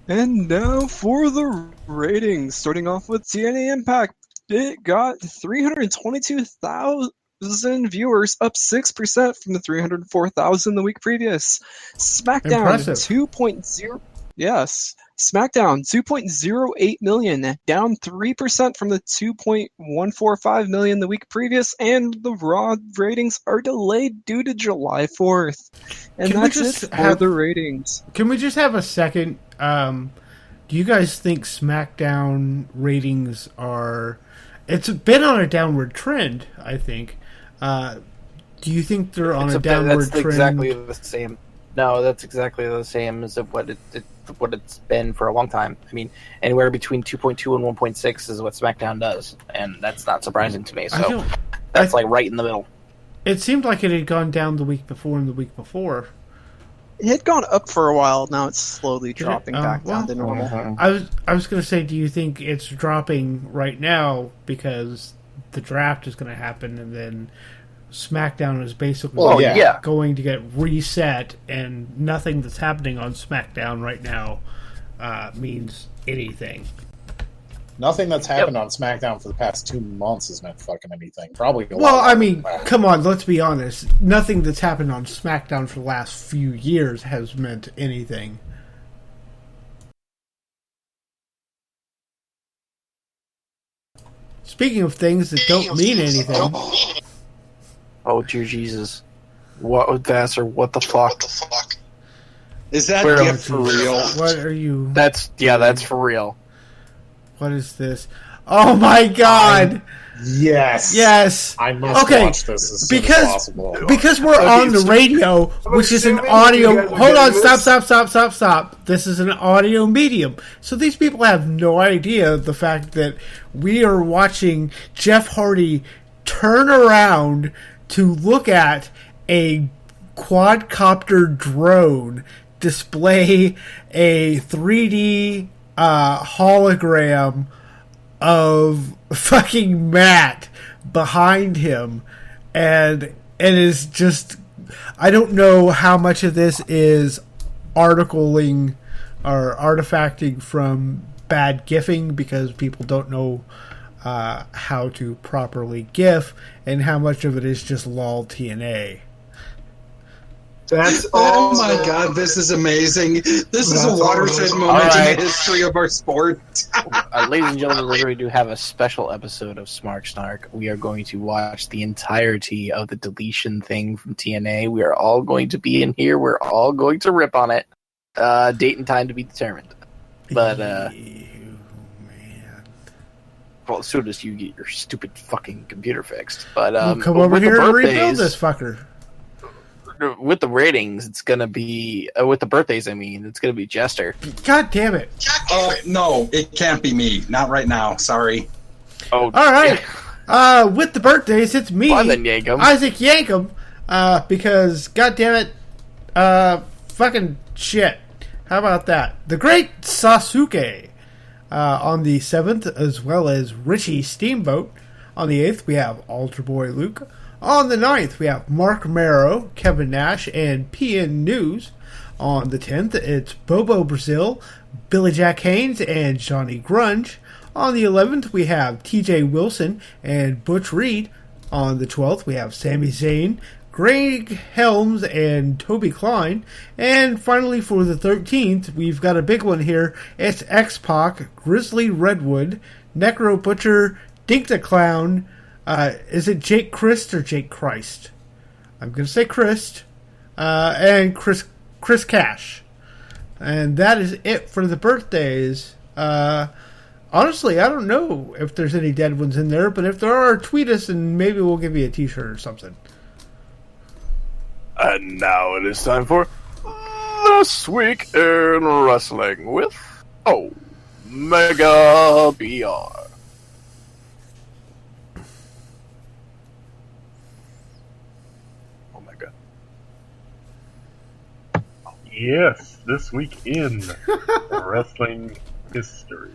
And now for the ratings. Starting off with TNA Impact. It got 322,000 viewers, up 6% from the 304,000 the week previous. SmackDown, Impressive. 2.0... Yes. SmackDown, 2.08 million, down 3% from the 2.145 million the week previous, and the Raw ratings are delayed due to July 4th. And Can we that's just it for have- the ratings. Can we just have a second? Do you guys think SmackDown ratings are... It's been on a downward trend, I think. Do you think they're on a downward that's trend? Exactly the same. No, that's exactly the same as what it's been for a long time. I mean, anywhere between 2.2 and 1.6 is what SmackDown does, and that's not surprising to me. So that's like right in the middle. It seemed like it had gone down the week before and the week before. It had gone up for a while. Now it's slowly dropping back down to normal. I was going to say, do you think it's dropping right now because the draft is going to happen and then SmackDown is basically going to get reset, and nothing that's happening on SmackDown right now means anything? Nothing that's happened on SmackDown for the past 2 months has meant fucking anything. Probably. Come on, let's be honest. Nothing that's happened on SmackDown for the last few years has meant anything. Speaking of things that don't mean anything. Oh, dear Jesus. What, Vassar, what the fuck? Is that gift for real? What are you... That's for real. What is this? Oh my god! Yes! I must watch this as soon as possible. Because we're on the radio, which is an audio... Hold on, stop. This is an audio medium. So these people have no idea the fact that we are watching Jeff Hardy turn around to look at a quadcopter drone display a 3D hologram of fucking Matt behind him, and it is just... I don't know how much of this is articling or artifacting from bad gifing because people don't know how to properly gif, and how much of it is just lol TNA. That's oh my god, this is amazing. This is a watershed moment in the history of our sport. Ladies and gentlemen, we do have a special episode of Smark Snark. We are going to watch the entirety of the deletion thing from TNA. We are all going to be in here. We're all going to rip on it. Date and time to be determined. But Man. well, as soon as you get your stupid fucking computer fixed. But We'll come over with the here and rebuild birthdays, this fucker. with the ratings, it's gonna be with the birthdays. I mean, it's gonna be Jester. God damn it! No, it can't be me. Not right now. Sorry. Oh, All right. With the birthdays, it's me, Fine then, Yankum. Isaac Yankum. Because God damn it, fucking shit. How about that? The Great Sasuke on the 7th, as well as Richie Steamboat. On the 8th, we have Altar Boy Luke. On the 9th, we have Mark Marrow, Kevin Nash, and PN News. On the 10th, it's Bobo Brazil, Billy Jack Haynes, and Johnny Grunge. On the 11th, we have TJ Wilson and Butch Reed. On the 12th, we have Sami Zayn, Greg Helms, and Toby Klein. And finally, for the 13th, we've got a big one here. It's X-Pac, Grizzly Redwood, Necro Butcher, Dink the Clown. Is it Jake Christ or Jake Christ? I'm going to say Christ. And Chris Cash. And that is it for the birthdays. Honestly, I don't know if there's any dead ones in there, but if there are, tweet us and maybe we'll give you a t-shirt or something. And now it is time for This Week in Wrestling with Omega BR. Omega. Yes, this week in wrestling history.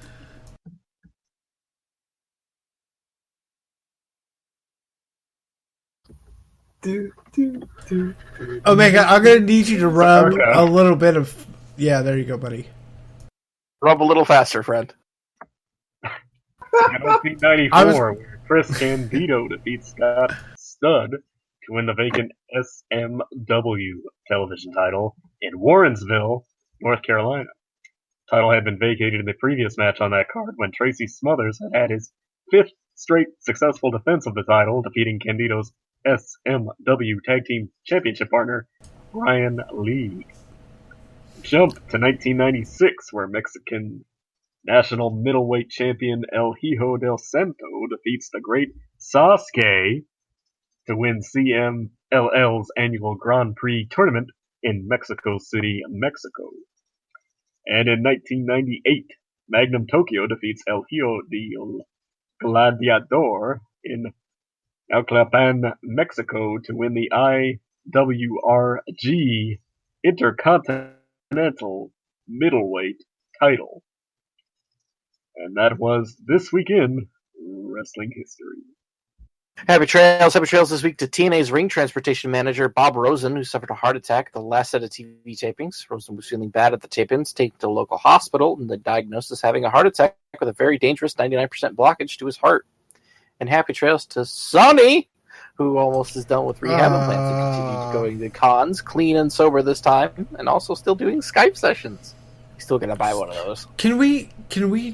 Omega, I'm going to need you to rub Okay. a little bit of... Yeah, there you go, buddy. Rub a little faster, friend. 1994, where Chris Candido defeats Scott Studd to win the vacant SMW television title in Warrensville, North Carolina. The title had been vacated in the previous match on that card when Tracy Smothers had his 5th straight successful defense of the title, defeating Candido's SMW Tag Team Championship partner, Brian Lee. Jump to 1996, where Mexican national middleweight champion El Hijo del Santo defeats the Great Sasuke to win CMLL's annual Grand Prix tournament in Mexico City, Mexico. And in 1998, Magnum Tokyo defeats El Hijo del Gladiador in Naucalpan, Mexico to win the IWRG Intercontinental Middleweight title. And that was This Week in Wrestling History. Happy Trails this week to TNA's ring transportation manager, Bob Rosen, who suffered a heart attack at the last set of TV tapings. Rosen was feeling bad at the tape-ins, taken to a local hospital, and then diagnosed as having a heart attack with a very dangerous 99% blockage to his heart. And happy trails to Sonny, who almost is done with rehab and plans to continue going to cons, clean and sober this time, and also still doing Skype sessions. He's still going to buy one of those. Can we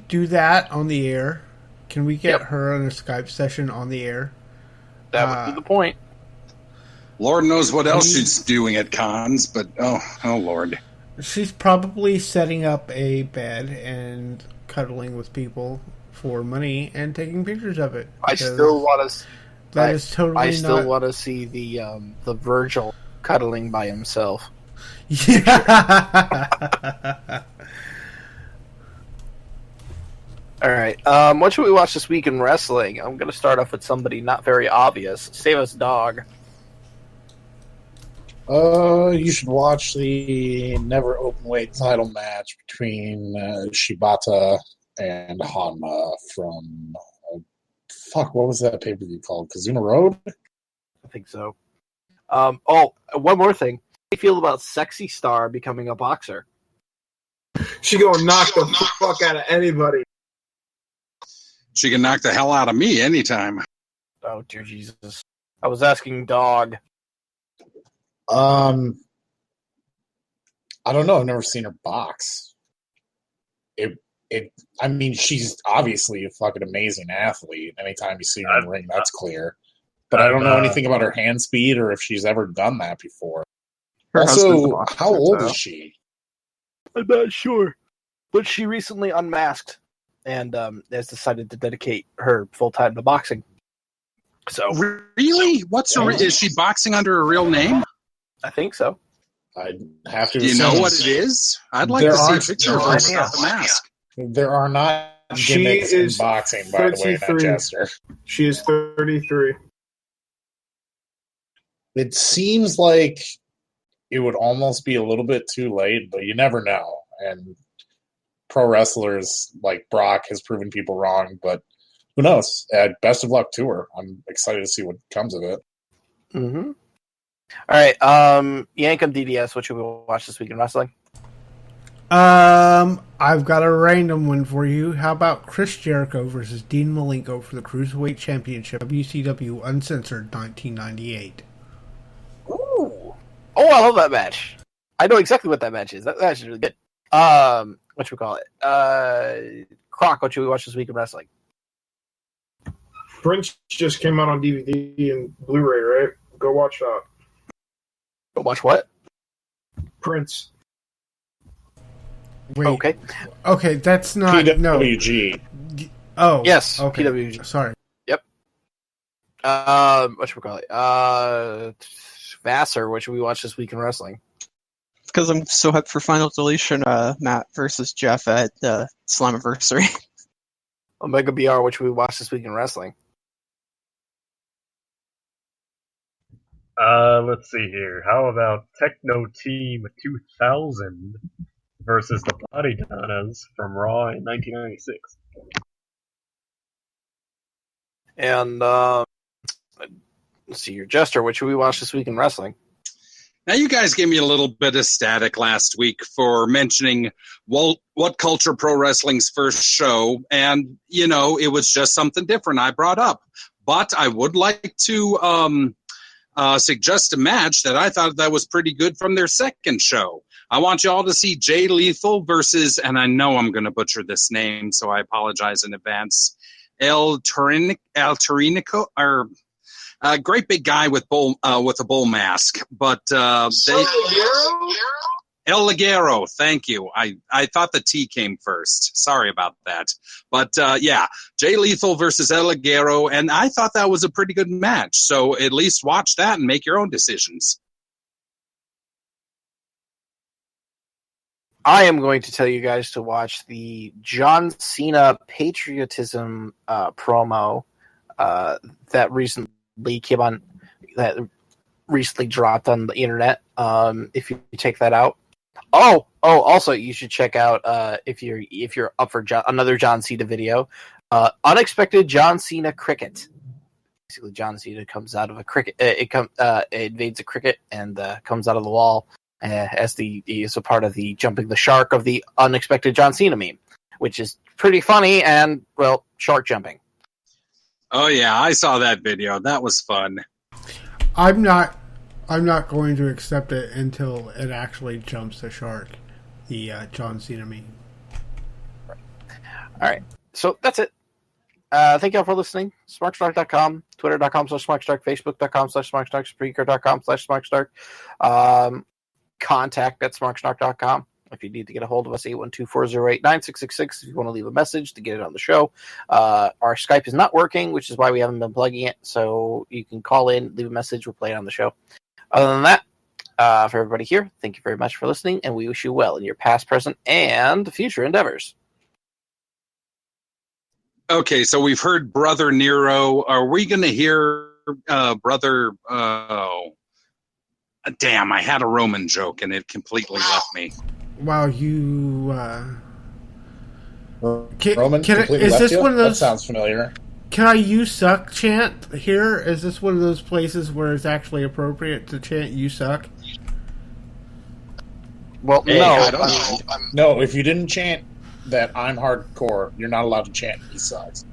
do that on the air? Can we get her on a Skype session on the air? That would be the point. Lord knows what else she's doing at cons, but oh Lord. She's probably setting up a bed and cuddling with people for money and taking pictures of it. I still want to. That is totally. I still want to see the Virgil cuddling by himself. Yeah. All right. What should we watch this week in wrestling? I'm going to start off with somebody not very obvious. Save us, dog. You should watch the never openweight title match between Shibata and Hanma from what was that pay-per-view called? Kazuna Road? I think so. One more thing. How do you feel about Sexy Star becoming a boxer? She gonna knock the fuck out of anybody. She can knock the hell out of me anytime. Oh, dear Jesus. I was asking dog. I don't know. I've never seen her box. I mean, she's obviously a fucking amazing athlete. Anytime you see her in the ring, that's clear. But I don't know anything about her hand speed or if she's ever done that before. Also, how old is she? I'm not sure. but she recently unmasked and has decided to dedicate her full time to boxing. So really, is she boxing under a real name? I think so. I'd have to. Do you know what it is? I'd like to see a picture of her without the mask. There are not gimmicks in boxing, by the way, not Jester. She is 33. It seems like it would almost be a little bit too late, but you never know. And pro wrestlers like Brock has proven people wrong, but who knows? Best of luck to her. I'm excited to see what comes of it. Mm-hmm. All right, Yankum DDS, what should we watch this week in wrestling? I've got a random one for you. How about Chris Jericho versus Dean Malenko for the Cruiserweight Championship, WCW Uncensored 1998? Ooh. Oh, I love that match. I know exactly what that match is. That match is really good. What should we call it? Croc, what should we watch this week in wrestling? Prince just came out on DVD and Blu-ray, right? Go watch that. Go watch what? Prince. Wait. Okay, that's not PWG. No. Oh, yes. Okay. PWG. Sorry. Yep. What should we call it? Vassar, what should we watch this week in wrestling? Because I'm so hyped for Final Deletion, Matt versus Jeff at the Slammiversary. Omega BR, what should we watch this week in wrestling? Let's see here. How about Techno Team 2000 versus the Body Donnas from Raw in 1996? And let's see here, Jester, what should we watch this week in wrestling? Now, you guys gave me a little bit of static last week for mentioning What Culture Pro Wrestling's first show, and, you know, it was just something different I brought up. But I would like to suggest a match that I thought that was pretty good from their second show. I want you all to see Jay Lethal versus, and I know I'm going to butcher this name, so I apologize in advance, El Torinico, or a great big guy with a bull mask, but El Ligero, thank you. I thought the T came first. Sorry about that. But yeah, Jay Lethal versus El Ligero, and I thought that was a pretty good match. So at least watch that and make your own decisions. I am going to tell you guys to watch the John Cena patriotism promo that recently came on, that recently dropped on the internet. If you check that out. Also, you should check out if you're up for another John Cena video, unexpected John Cena cricket. Basically, John Cena comes out of a cricket. It invades a cricket and comes out of the wall as a part of the jumping the shark of the unexpected John Cena meme, which is pretty funny and, well, shark jumping. Oh yeah, I saw that video. That was fun. I'm not going to accept it until it actually jumps the shark. The John Cena meme. Right. All right. So that's it. Thank you all for listening. SmarkSnark.com, Twitter.com/SmarkSnark, Facebook.com/SmarkSnark, Spreaker.com/SmarkSnark. Contact at SmarkSnark.com. If you need to get a hold of us, 812-408-9666. If you want to leave a message to get it on the show. Our Skype is not working, which is why we haven't been plugging it. So you can call in, leave a message, we'll play it on the show. Other than that, for everybody here, thank you very much for listening, and we wish you well in your past, present, and future endeavors. Okay, so we've heard Brother Nero. Are we going to hear Brother... damn, I had a Roman joke, and it completely left me. Wow, you... Roman completely left you? One of those... That sounds familiar. Can I "you suck" chant here? Is this one of those places where it's actually appropriate to chant "you suck"? Well, hey, no. I don't know. No, if you didn't chant that "I'm hardcore," you're not allowed to chant "he sucks."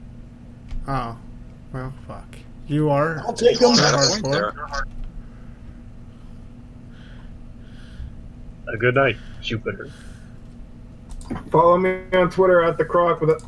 Oh. Well, fuck. You are. I'll take them. Hardcore. A good night, Jupiter. Follow me on Twitter at the Croc with a